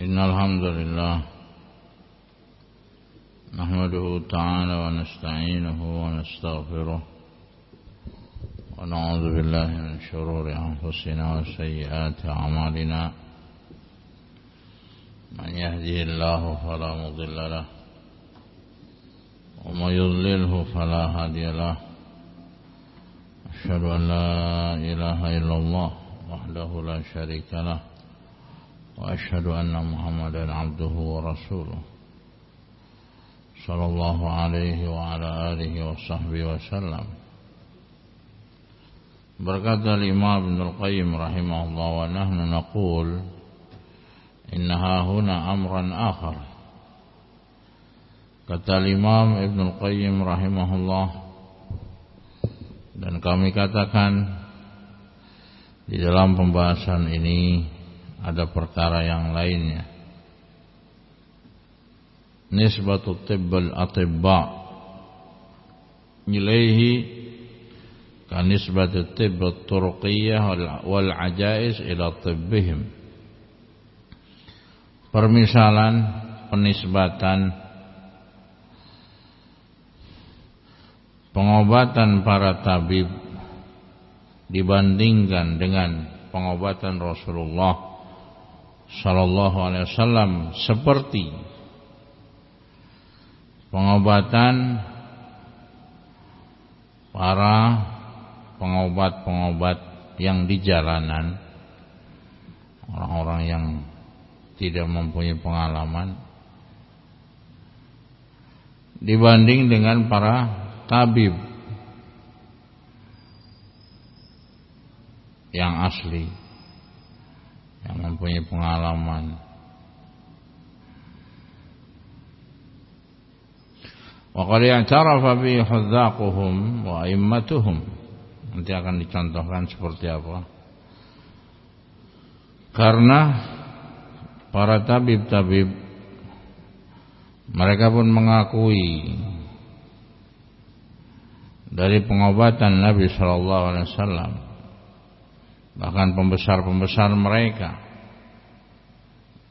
Innal hamdalillah nahmaduhu ta'ala wa nasta'inuhu wa nastaghfiruh wa na'udzu billahi min shururi anfusina wa sayyiati a'malina man yahdihillahu fala mudilla lahu wa may yudlilhu fala hadiya lahu asyhadu an la ilaha illallah wahdahu la syarika lahu wa asyhadu anna Muhammadan abduhu wa rasuluh sallallahu alaihi wa ala alihi wa sahbihi wa sallam. Berkata Imam Ibnul Qayyim rahimahullah, wa nahnu naqul innaha huna amran akhar. Kata Imam Ibnul Qayyim rahimahullah, dan kami katakan di dalam pembahasan ini ada perkara yang lainnya. Nisbatu tibbal atibba ilaihi ka nisbatu tibbat turqiyah wal ajaiz ila tibbihim. Permisalan, penisbatan pengobatan para tabib dibandingkan dengan pengobatan Rasulullah sallallahu alaihi wasallam seperti pengobatan para pengobat-pengobat yang di jalanan, orang-orang yang tidak mempunyai pengalaman, dibanding dengan para tabib yang asli, yang mempunyai pengalaman. Wa qad i'tarafa bi hudzaquhum wa a'immatuhum. Nanti akan dicontohkan seperti apa. Karena para tabib-tabib mereka pun mengakui dari pengobatan Nabi sallallahu alaihi wasallam. Bahkan pembesar-pembesar mereka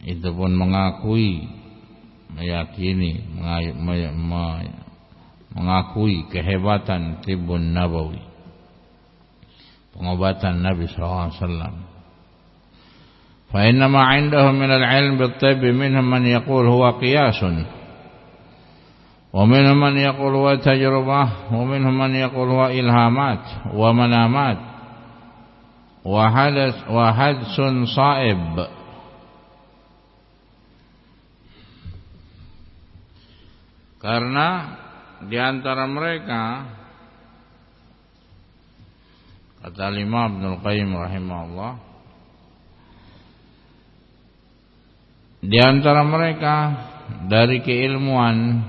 itu pun mengakui, meyakini, mengakui kehebatan tibbun nabawi, pengobatan Nabi SAW. Fa inna ma 'indahum min al-'ilm bit-tibb minhum man yaqul huwa qiyasun, wa minhum man yaqul huwa tajribah, wa minhum man yaqul huwa ilhamat wa manamat wa hadsun sa'ib. Karena di antara mereka, kata Imam Ibnul Qayyim rahimahullah, di antara mereka dari keilmuan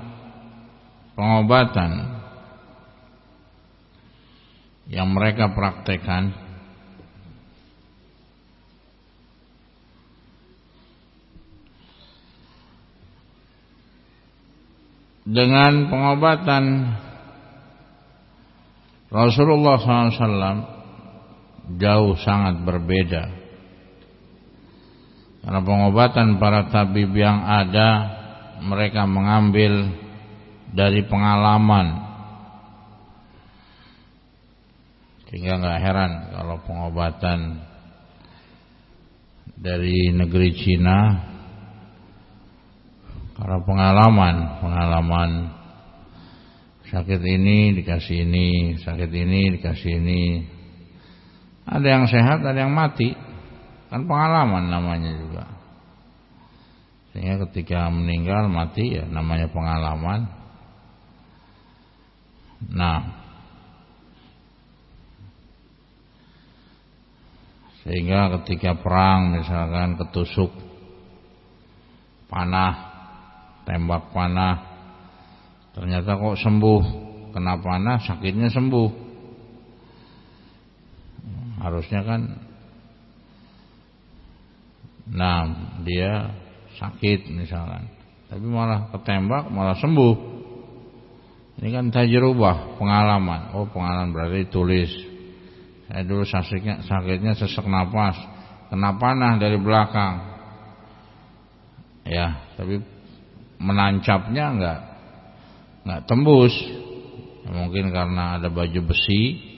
pengobatan yang mereka praktekkan dengan pengobatan Rasulullah SAW jauh sangat berbeda. Karena pengobatan para tabib yang ada, mereka mengambil dari pengalaman. Sehingga gak heran kalau pengobatan dari negeri Cina, karena pengalaman sakit ini dikasih ini, sakit ini dikasih ini. Ada yang sehat, ada yang mati. Kan pengalaman namanya juga. Sehingga ketika meninggal mati ya namanya pengalaman. Nah, sehingga ketika perang misalkan ketusuk panah, tembak panah, ternyata kok sembuh. Kena panah sakitnya sembuh. Harusnya kan dia sakit misalkan, tapi malah ketembak malah sembuh. Ini kan tajrubah, pengalaman. Oh, pengalaman berarti tulis. Saya dulu sakitnya sesak napas, kena panah dari belakang. Ya, tapi menancapnya enggak tembus. Ya, mungkin karena ada baju besi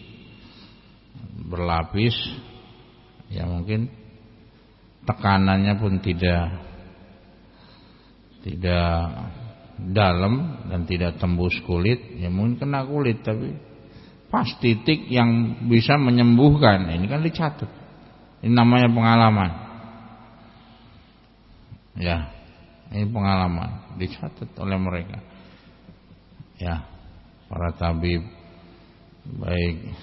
berlapis, ya mungkin tekanannya pun tidak dalam dan tidak tembus kulit. Ya mungkin kena kulit, tapi pas titik yang bisa menyembuhkan. Ini kan dicatat. Ini namanya pengalaman. Ya, ini pengalaman dicatat oleh mereka. Ya, para tabib, baik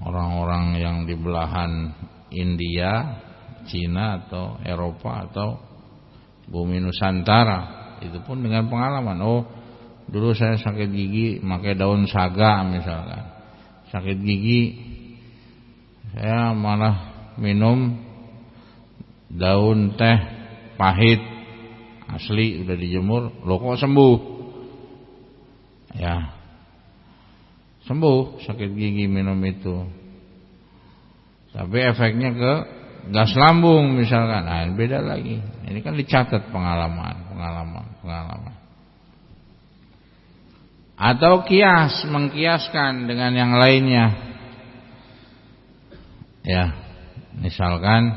orang-orang yang di belahan India, Cina atau Eropa atau bumi Nusantara, itu pun dengan pengalaman. Oh, dulu saya sakit gigi pakai daun saga misalkan. Sakit gigi saya malah minum daun teh pahit asli udah dijemur, loh kok sembuh? Ya, sembuh sakit gigi minum itu. Tapi efeknya ke gas lambung misalkan, nah beda lagi. Ini kan dicatat pengalaman. Atau mengkiaskan dengan yang lainnya. Ya, misalkan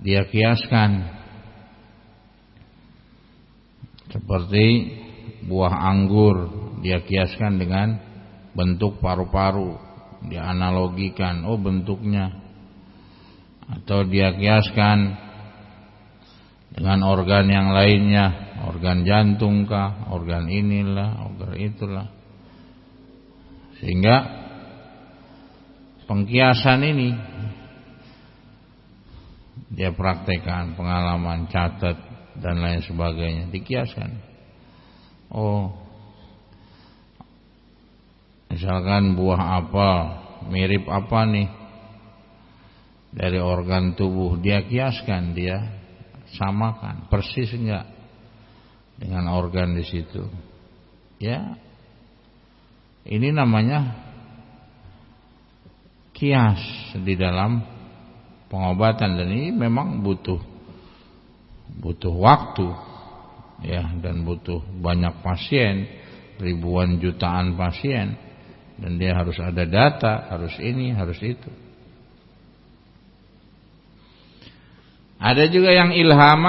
dia kiaskan seperti buah anggur, dia kiaskan dengan bentuk paru-paru, dia analogikan, oh bentuknya. Atau dia kiaskan dengan organ yang lainnya, organ jantung kah, organ inilah, organ itulah. Sehingga pengkiasan ini dia praktekkan, pengalaman, catat dan lain sebagainya, dikiaskan. Oh, misalkan buah apel mirip apa nih dari organ tubuh, dia kiaskan, dia samakan, persis enggak dengan organ di situ. Ya, ini namanya kias di dalam pengobatan, dan ini memang butuh waktu, ya, dan butuh banyak pasien, ribuan jutaan pasien, dan dia harus ada data, harus ini, harus itu. Ada juga yang ilham.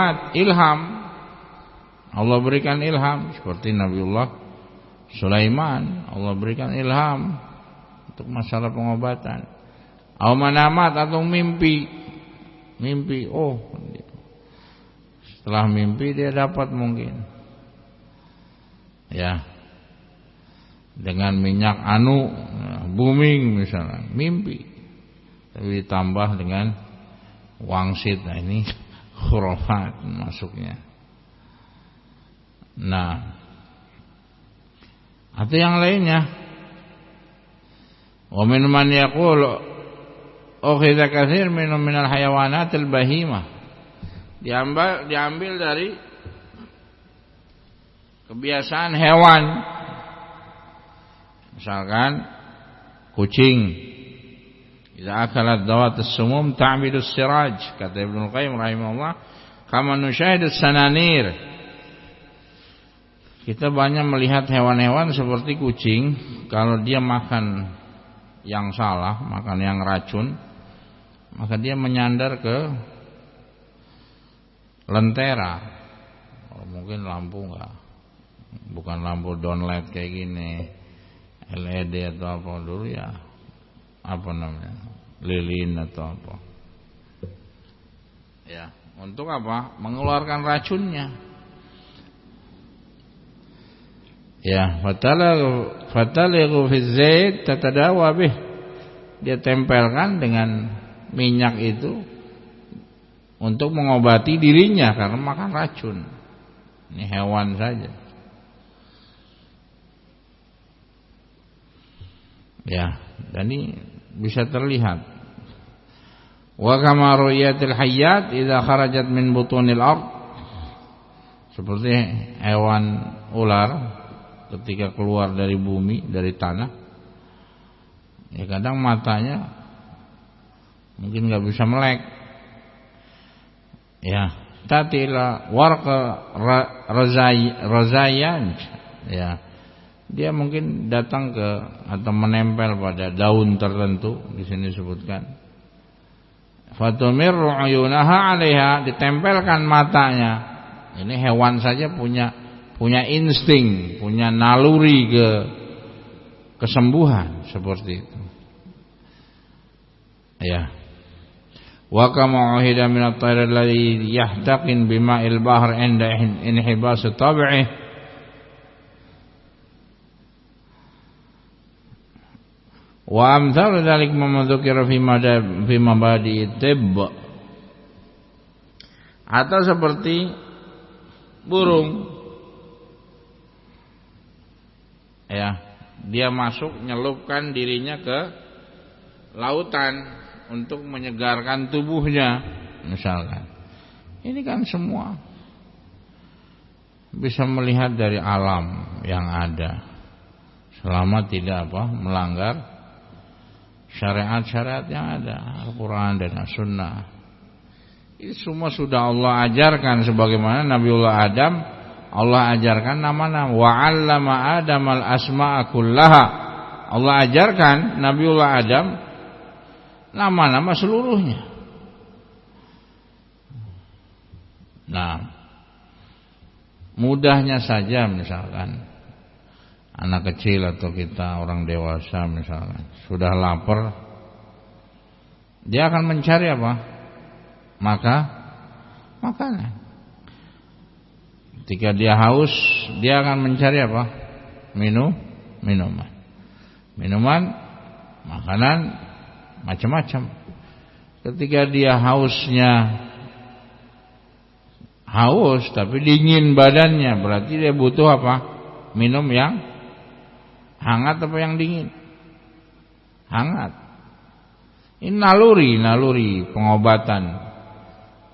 Allah berikan ilham seperti Nabiullah Sulaiman, Allah berikan ilham untuk masalah pengobatan. Manamat atau mimpi. Oh, setelah mimpi dia dapat mungkin, ya, dengan minyak booming misalnya, mimpi, tapi ditambah dengan wangsit. Nah, ini khurafat masuknya. Nah, atau yang lainnya, wa min man yaqul ukhidha katsir minal hayawanatil bahimah, diambil dari kebiasaan hewan. Misalkan kucing, idza akalat dawatus sumum ta'bidus siraj, kata Ibnu Qayyim rahimahullah, kama nusyahidus sananir. Kita banyak melihat hewan-hewan seperti kucing, kalau dia makan yang salah, makan yang racun, maka dia menyandar ke lentera. Mungkin lampu bukan lampu downlight kayak gini, LED atau apa dulu ya, apa namanya, lilin atau apa. Ya, untuk apa? Mengeluarkan racunnya. Ya, fatalighu fi zait tatadawa bih. Dia tempelkan dengan minyak itu untuk mengobati dirinya karena makan racun. Ini hewan saja. Ya, dan ini bisa terlihat. Wa kama ru'yatil hayyat idza kharajat min butunil ard. Seperti hewan ular ketika keluar dari bumi, dari tanah, ya kadang matanya mungkin nggak bisa melek, ya tati ila warqa razayan, ya. Dia mungkin datang ke atau menempel pada daun tertentu, di sini disebutkan. Fatumirru uyunaha 'alaiha, ditempelkan matanya. Ini hewan saja punya insting, punya naluri kesembuhan seperti itu. Ya. Wa kama uhida min at-tayr alladhi yahtaqin bima'il bahr 'inda inhibas tab'ihi. Wa amthal dzalik mimma dzukira fi mabadi tibb. Atau seperti burung, ya, dia masuk nyelupkan dirinya ke lautan untuk menyegarkan tubuhnya misalkan. Ini kan semua bisa melihat dari alam yang ada, selama tidak melanggar syariat-syariat yang ada, Al-Quran dan As-Sunnah. Ini semua sudah Allah ajarkan, sebagaimana Nabiullah Adam Allah ajarkan nama-nama. Wa 'allama Adamal asma'a kullaha. Allah ajarkan Nabiullah Adam nama-nama seluruhnya. Nah, mudahnya saja misalkan anak kecil atau kita orang dewasa misalkan sudah lapar, dia akan mencari apa? Makanan. Ketika dia haus, dia akan mencari apa? Minuman, makanan, macam-macam. Ketika dia haus tapi dingin badannya, berarti dia butuh apa? Minum yang hangat apa yang dingin? Hangat. Ini naluri pengobatan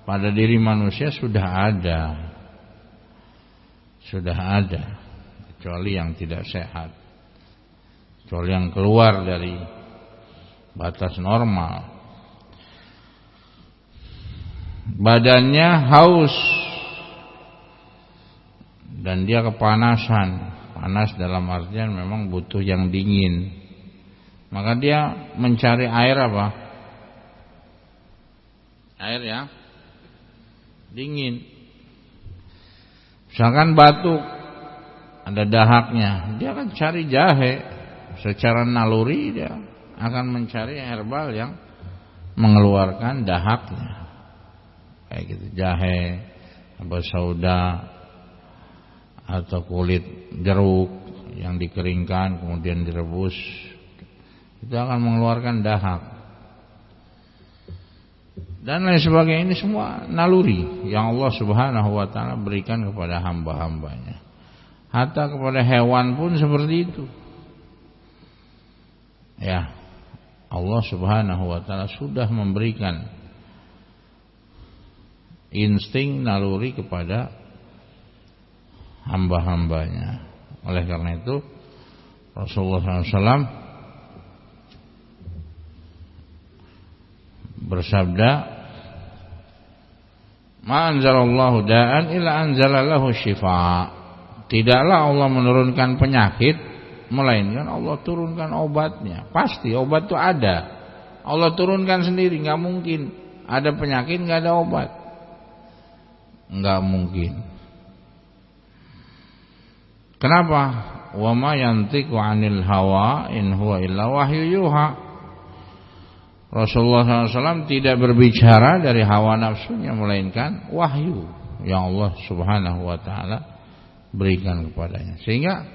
pada diri manusia sudah ada, kecuali yang tidak sehat, kecuali yang keluar dari batas normal. Badannya haus dan dia kepanasan. Panas dalam artian memang butuh yang dingin. Maka dia mencari air apa? Air yang dingin. Misalkan batuk, ada dahaknya, dia akan cari jahe. Secara naluri dia akan mencari herbal yang mengeluarkan dahaknya. Kayak gitu, jahe, apa sauda, atau kulit jeruk yang dikeringkan kemudian direbus, itu akan mengeluarkan dahak dan lain sebagainya. Ini semua naluri yang Allah Subhanahu wa taala berikan kepada hamba-hambanya. Hatta kepada hewan pun seperti itu. Ya, Allah Subhanahu wa taala sudah memberikan insting naluri kepada hamba-hambanya. Oleh karena itu Rasulullah SAW bersabda, "Ma anzalallahu da'an illa anzalalahu syifa." Tidaklah Allah menurunkan penyakit melainkan Allah turunkan obatnya. Pasti obat itu ada. Allah turunkan sendiri, enggak mungkin ada penyakit enggak ada obat. Enggak mungkin. Kenapa? Wa ma yantiqu 'anil hawa in huwa illa wahyu yuha. Rasulullah SAW tidak berbicara dari hawa nafsunya melainkan wahyu yang Allah Subhanahu wa taala berikan kepadanya. Sehingga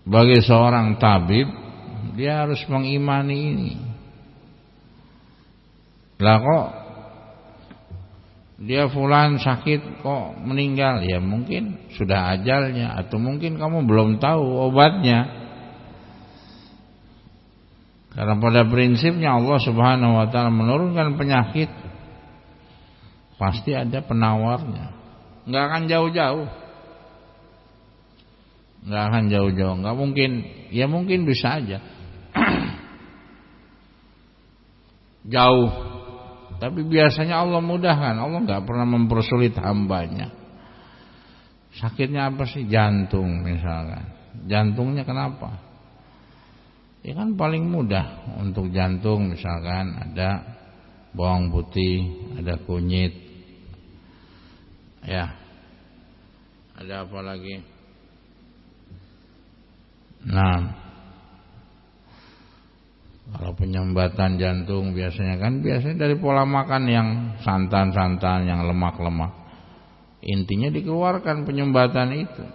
bagi seorang tabib, dia harus mengimani ini. Lah kok dia fulan sakit kok meninggal, ya mungkin sudah ajalnya, atau mungkin kamu belum tahu obatnya. Karena pada prinsipnya Allah Subhanahu wa taala menurunkan penyakit pasti ada penawarnya. Enggak akan jauh-jauh. Enggak mungkin, ya mungkin bisa aja. jauh. Tapi biasanya Allah mudahkan. Allah enggak pernah mempersulit hambanya. Sakitnya apa sih? Jantung misalkan. Jantungnya kenapa? Ya kan paling mudah untuk jantung misalkan ada bawang putih, ada kunyit. Ya. Ada apa lagi? Nah, kalau penyumbatan jantung biasanya dari pola makan yang santan-santan, yang lemak-lemak. Intinya dikeluarkan penyumbatan itu.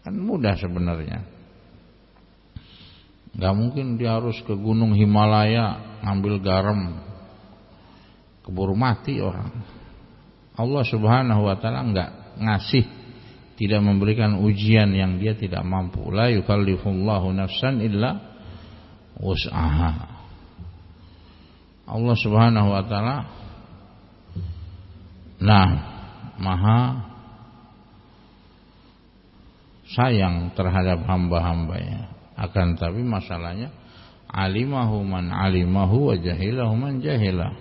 Kan mudah sebenarnya. Gak mungkin dia harus ke gunung Himalaya ngambil garam, keburu mati orang. Allah Subhanahu wa taala enggak ngasih, tidak memberikan ujian yang dia tidak mampu. La yukallifullahu nafsan illa wus'aha. Allah Subhanahu wa taala maha sayang terhadap hamba-hambanya. Akan tapi masalahnya alimahu man alimahu wa jahilahu man jahilah.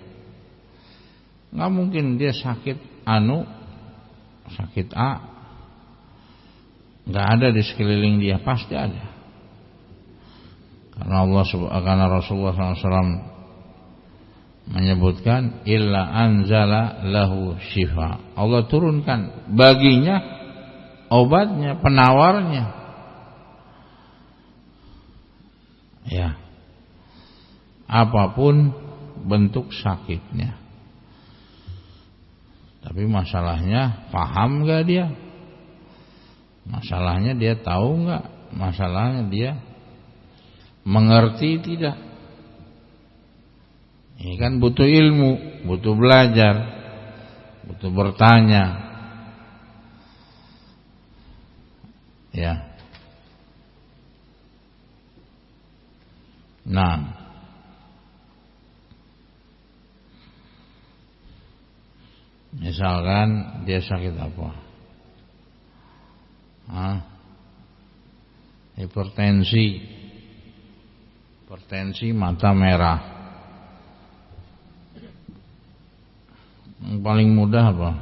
Enggak mungkin dia sakit sakit A enggak ada di sekeliling dia, pasti ada. Karena Rasulullah SAW menyebutkan illa anzala lahu syifa. Allah turunkan baginya obatnya, penawarnya. Ya. Apapun bentuk sakitnya. Tapi masalahnya paham enggak dia? Masalahnya dia tahu enggak? Masalahnya dia mengerti tidak? Ini kan butuh ilmu, butuh belajar, butuh bertanya. Ya. Nah, misalkan dia sakit apa? Hipertensi mata merah. Yang paling mudah apa?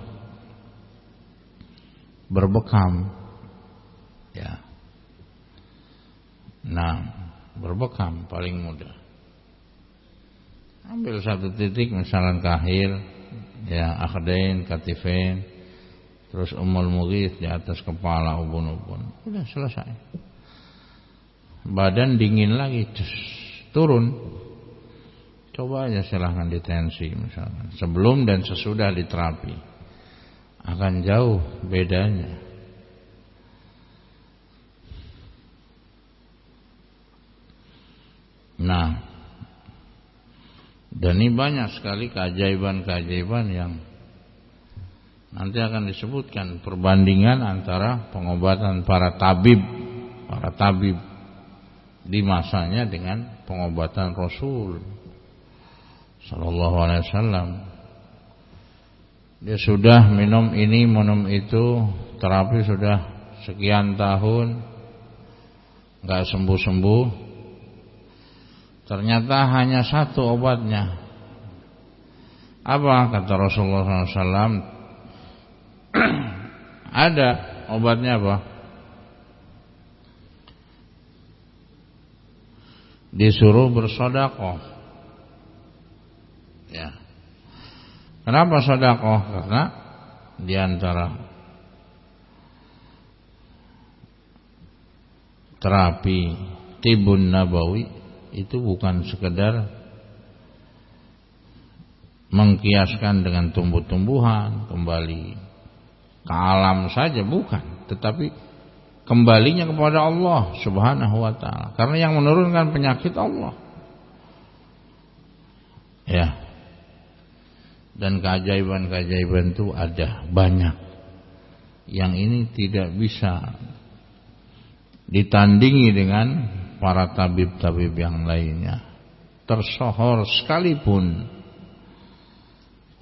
Berbekam. Ya. Nah, berbekam paling mudah. Ambil satu titik misalkan kahil, ya, akhdain, katifain, terus umul mughith di atas kepala, ubun-ubun. Udah selesai. Badan dingin lagi, turun. Coba aja silahkan ditensi misalkan. Sebelum dan sesudah diterapi akan jauh bedanya. Nah, dan ini banyak sekali keajaiban-keajaiban yang nanti akan disebutkan, perbandingan antara pengobatan para tabib di masanya dengan pengobatan Rasul sallallahu alaihi wasallam. Dia sudah minum ini, minum itu, terapi sudah sekian tahun enggak sembuh-sembuh. Ternyata hanya satu obatnya. Apa kata Rasulullah SAW? Ada obatnya apa? Disuruh bersedekah. Ya. Kenapa sedekah? Karena di antara terapi tibun nabawi itu bukan sekedar mengkiaskan dengan tumbuh-tumbuhan, kembali ke alam saja, bukan, tetapi kembalinya kepada Allah Subhanahu wa taala. Karena yang menurunkan penyakit Allah. Ya. Dan keajaiban-keajaiban itu ada banyak. Yang ini tidak bisa ditandingi dengan para tabib-tabib yang lainnya. Tersohor sekalipun,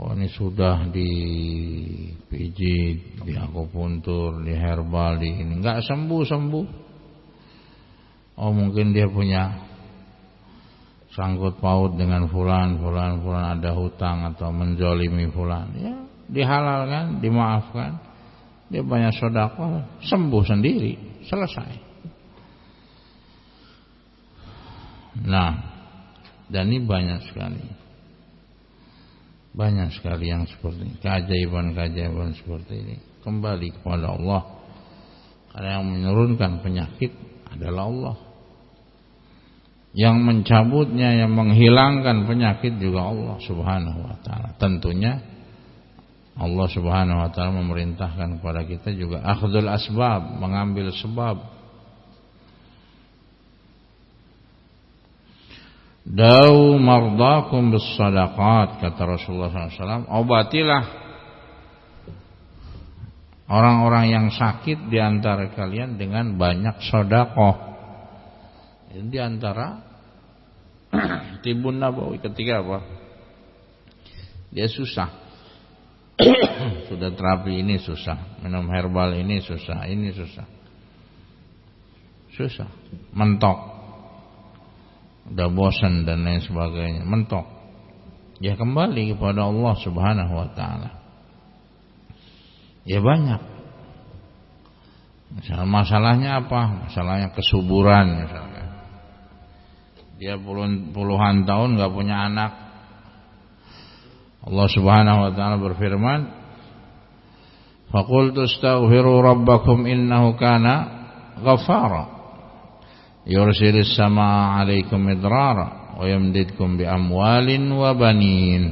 oh ini sudah dipijit, di akupuntur, di herbal, di ini enggak sembuh-sembuh. Oh mungkin dia punya sangkut paut dengan fulan ada hutang atau menzalimi fulan, ya dihalalkan, dimaafkan, dia banyak sedekah, sembuh sendiri, selesai. Nah, dan ini banyak sekali yang seperti ini, keajaiban seperti ini. Kembali kepada Allah, karena yang menurunkan penyakit adalah Allah, yang mencabutnya, yang menghilangkan penyakit juga Allah Subhanahu wa ta'ala. Tentunya Allah Subhanahu wa ta'ala memerintahkan kepada kita juga akhdul asbab, mengambil sebab. Dau mardakum bis sadaqat, kata Rasulullah SAW, obatilah orang-orang yang sakit di antara kalian dengan banyak sedekah. Ini di antara Tibun Nabawi ketika apa? Dia susah. Sudah terapi ini susah, minum herbal ini susah, susah, mentok, udah bosan dan lain sebagainya, mentok. Ya kembali kepada Allah Subhanahu wa ta'ala. Ya banyak. Masalahnya apa? Masalahnya kesuburan misalnya. Dia puluhan tahun gak punya anak. Allah Subhanahu wa ta'ala berfirman, faqultu astaghfiru rabbakum innahu kana ghaffara yursilis samaa 'alaikum midrara wa yamdidkum bi amwalin wa banin.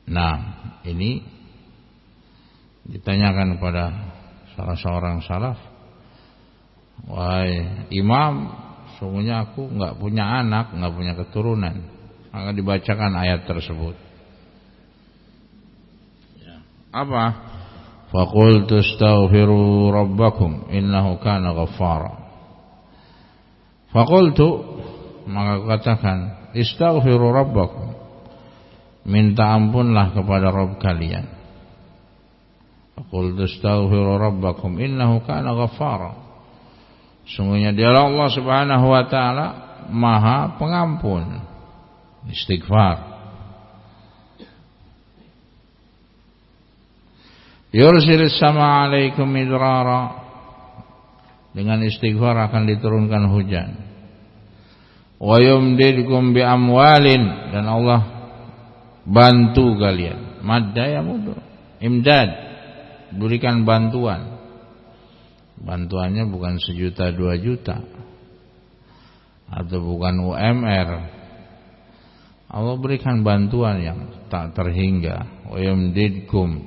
Nah, ini ditanyakan kepada salah seorang salaf, wahai imam, sungguhnya aku enggak punya anak, enggak punya keturunan. Maka dibacakan ayat tersebut. Apa? Faqultu astaghfiru rabbakum innahu kana ghaffara. Faqultu, maka katakan, istaghfiru rabbakum, minta ampunlah kepada Rabb kalian. Faqultu astaghfiru rabbakum innahu kana ghaffara. Sungguhnya dialah Allah Subhanahu wa ta'ala Maha Pengampun. Istighfar. Yursilis sama 'alaikum midrara. Dengan istighfar akan diturunkan hujan. Wa yumdidkum bi amwalin, dan Allah bantu kalian. Madda ya mudah. Imdad, berikan bantuan. Bantuannya bukan 1 juta 2 juta, atau bukan UMR. Allah berikan bantuan yang tak terhingga. Wa yumdidkum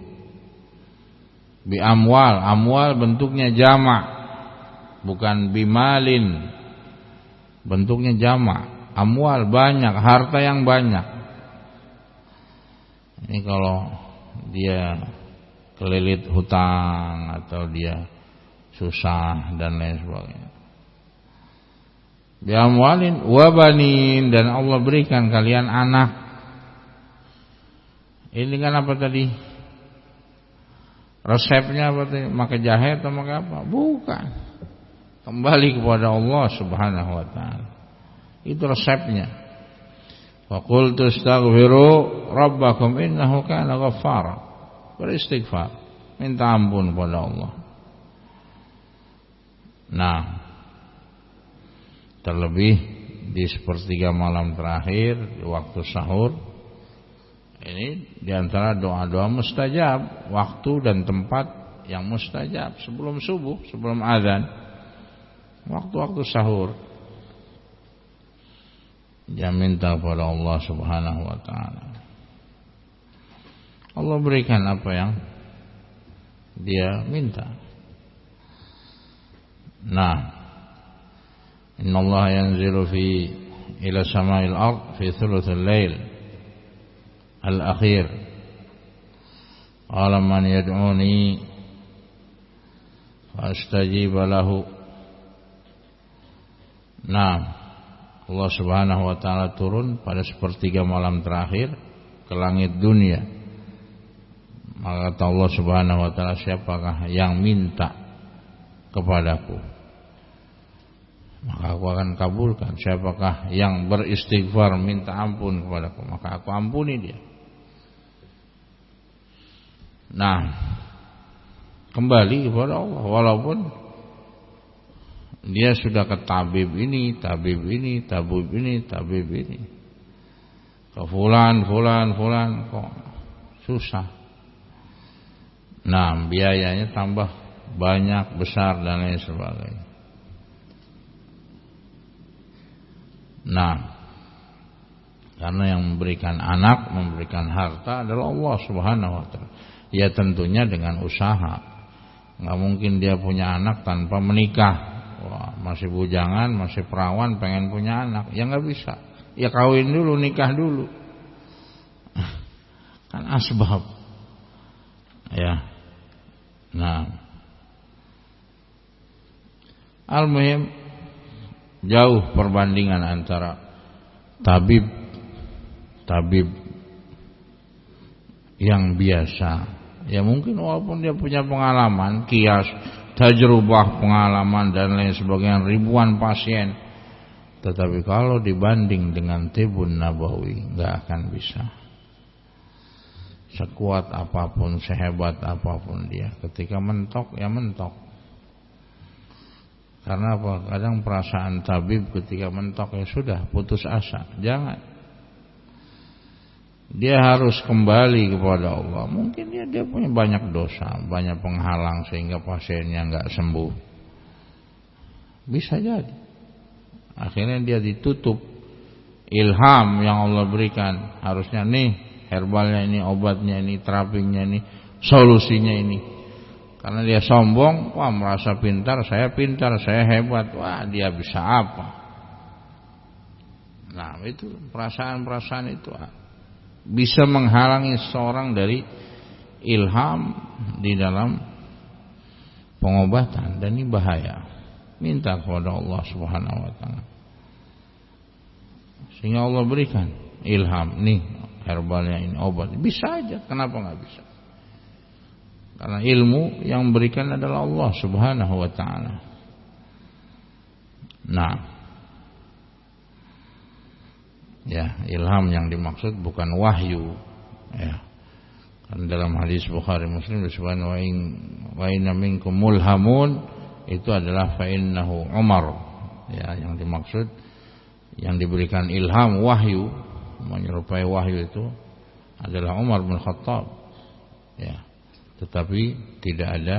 bi amwal. Amwal bentuknya jamak, bukan bimalin, bentuknya jamak. Amwal banyak, harta yang banyak. Ini kalau dia kelilit hutang atau dia susah dan lain sebagainya. Bi amwalin wa banin, dan Allah berikan kalian anak. Ini kan apa tadi? Resepnya apa tadi? Maka jahe atau maka apa? Bukan. Kembali kepada Allah Subhanahu wa ta'ala. Itu resepnya. Wa qultu astaghfiru rabbakum innahu kana ghaffara. Beristighfar, minta ampun kepada Allah. Nah, terlebih di sepertiga malam terakhir, di waktu sahur, ini diantara doa-doa mustajab, waktu dan tempat yang mustajab. Sebelum subuh, sebelum azan, waktu-waktu sahur, dia minta kepada Allah Subhanahu wa ta'ala. Allah berikan apa yang dia minta. Nah, Inna Allah yanzilu ila sama'il ard fi thuluthil lail al-akhir. Qala man yad'uni fa astajiba lahu. Nah, Allah Subhanahu wa ta'ala turun pada sepertiga malam terakhir ke langit dunia. Maka kata Allah Subhanahu wa ta'ala, siapakah yang minta kepadaku? maka aku akan kabulkan. Siapakah yang beristighfar minta ampun kepadaku, maka aku ampuni dia. Nah, kembali kepada Allah, walaupun dia sudah ke tabib ini, tabib ini, tabib ini, tabib ini, ke fulan kok susah. Nah, biayanya tambah banyak, besar dan lain sebagainya. Nah, karena yang memberikan anak, memberikan harta adalah Allah Subhanahu wa ta'ala. Ya tentunya dengan usaha. Nggak mungkin dia punya anak tanpa menikah. Wah, masih bujangan, masih perawan, pengen punya anak. Ya nggak bisa. Ya kawin dulu, nikah dulu. Kan asbab. Ya. Nah, al-muhim jauh perbandingan antara tabib yang biasa. Ya mungkin walaupun dia punya pengalaman, kias, tajrubah, pengalaman dan lain sebagainya, ribuan pasien, tetapi kalau dibanding dengan Tibun Nabawi nggak akan bisa. Sekuat apapun, sehebat apapun dia, ketika mentok ya mentok. Karena apa? Kadang perasaan tabib ketika mentok ya sudah, putus asa. Jangan. Dia harus kembali kepada Allah. Mungkin dia punya banyak dosa, banyak penghalang sehingga pasiennya nggak sembuh. Bisa jadi. Akhirnya dia ditutup ilham yang Allah berikan. Harusnya nih herbalnya ini, obatnya ini, terapinya ini, solusinya ini. Karena dia sombong, wah merasa pintar, saya hebat, wah dia bisa apa? Nah itu perasaan-perasaan itu bisa menghalangi seorang dari ilham di dalam pengobatan, dan ini bahaya. Minta kepada Allah Subhanahu wa ta'ala sehingga Allah berikan ilham, nih herbalnya ini, obat, bisa aja. Kenapa nggak bisa? Karena ilmu yang berikan adalah Allah Subhanahu wa ta'ala. Nah, ya, ilham yang dimaksud bukan wahyu, ya. Kan dalam hadis Bukhari Muslim disebutkan wa inna minkum mulhamun, itu adalah fa innahu Umar. Ya, yang dimaksud yang diberikan ilham wahyu, menyerupai wahyu itu adalah Umar bin Khattab. Ya. Tetapi tidak ada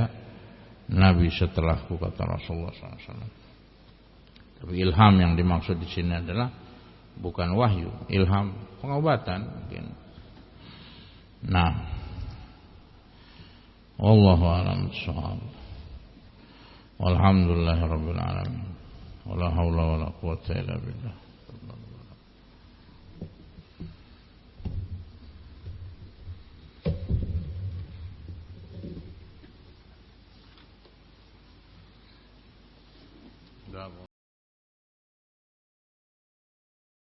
nabi setelahku, kata Rasulullah SAW. Tapi ilham yang dimaksud di sini adalah bukan wahyu, ilham pengobatan mungkin. Nah, wallahu a'lam bishawab. Walhamdulillahirabbil alamin. Wala haula wala quwwata illa billah.